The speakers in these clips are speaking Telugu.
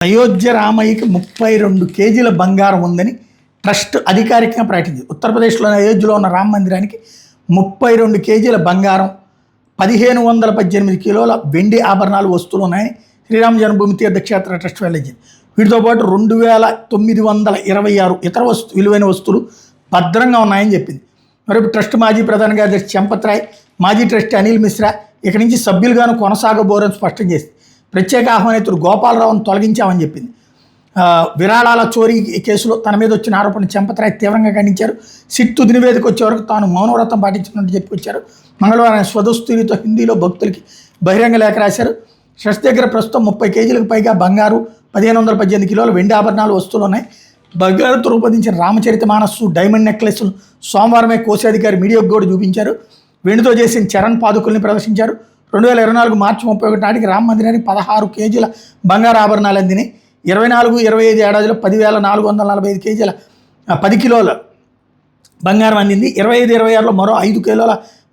అయోధ్య రామయ్యకి 32 కేజీల బంగారం ఉందని ట్రస్ట్ అధికారికంగా ప్రకటించింది. ఉత్తరప్రదేశ్లోని అయోధ్యలో ఉన్న రామ మందిరానికి 32 కేజీల బంగారం, 1518 కిలోల వెండి ఆభరణాలు వస్తువులు ఉన్నాయని శ్రీరామ జన్మభూమి తీర్థక్షేత్ర ట్రస్ట్ వెల్లడించింది. వీటితో పాటు 2926 ఇతర విలువైన వస్తువులు భద్రంగా ఉన్నాయని చెప్పింది. మరి ట్రస్ట్ మాజీ ప్రధాన కార్యదర్శి చంపత్ రాయ్, మాజీ ట్రస్టీ అనిల్ మిశ్రా ఇక్కడి నుంచి సభ్యులుగాను కొనసాగబోరని స్పష్టం చేసింది. ప్రత్యేక ఆహ్వానితుడు గోపాలరావును తొలగించామని చెప్పింది. విరాళాల చోరీ కేసులో తన మీద వచ్చిన ఆరోపణలు చంపత్ రాయ్ తీవ్రంగా ఖండించారు. సిట్ తుది నివేదిక వచ్చే వరకు తాను మౌనవ్రతం పాటించినట్టు చెప్పుకొచ్చారు. మంగళవారం స్వదస్తునితో హిందీలో భక్తులకి బహిరంగ లేఖ రాశారు. ట్రస్ట్ దగ్గర ప్రస్తుతం 30 కేజీలకు పైగా బంగారు, 1518 కిలోల వెండి ఆభరణాలు వస్తువులు ఉన్నాయి. బంగారుతో రూపొందించిన రామచరిత మానస్సు డైమండ్ నెక్లెస్లు సోమవారమే కోశాధికారి మీడియాకు కూడా చూపించారు. వెండితో చేసిన చరణ్ పాదుకుల్ని ప్రదర్శించారు. 2024 మార్చి 31 నాటికి రామ మందిరానికి 16 కేజీల బంగారు ఆభరణాలు అందినాయి. 24-25 ఏడాదిలో 10,445 కేజీల 10 కిలోల బంగారం అందింది. 25-26లో మరో 5 కిలోల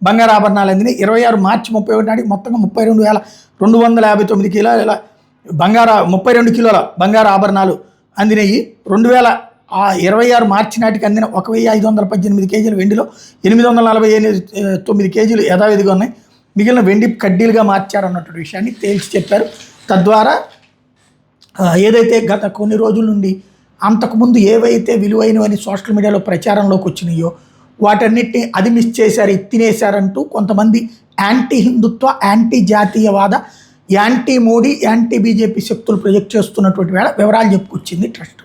బంగారు ఆభరణాలు అందినాయి. 26 మార్చి 31 నాటికి మొత్తంగా 32,259 కిలోల 32 కిలోల బంగారు ఆభరణాలు అందినాయి. 2026 మార్చి నాటికి అందిన 1,518 కేజీల వెండిలో 849 కేజీలు యథావిధిగా ఉన్నాయి. మిగిలిన వెండి కడ్డీలుగా మార్చారన్నటువంటి విషయాన్ని తేల్చి చెప్పారు. తద్వారా ఏదైతే గత కొన్ని రోజుల నుండి అంతకుముందు ఏవైతే విలువైనవని సోషల్ మీడియాలో ప్రచారంలోకి వచ్చినాయో వాటన్నిటిని అది మిస్ చేశారు, తినేశారంటూ కొంతమంది యాంటీ హిందుత్వ, యాంటీ జాతీయవాద, యాంటీ మోడీ, యాంటీ బీజేపీ శక్తులు ప్రొజెక్ట్ చేస్తున్నటువంటి వేళ వివరాలు చెప్పుకొచ్చింది ట్రస్ట్.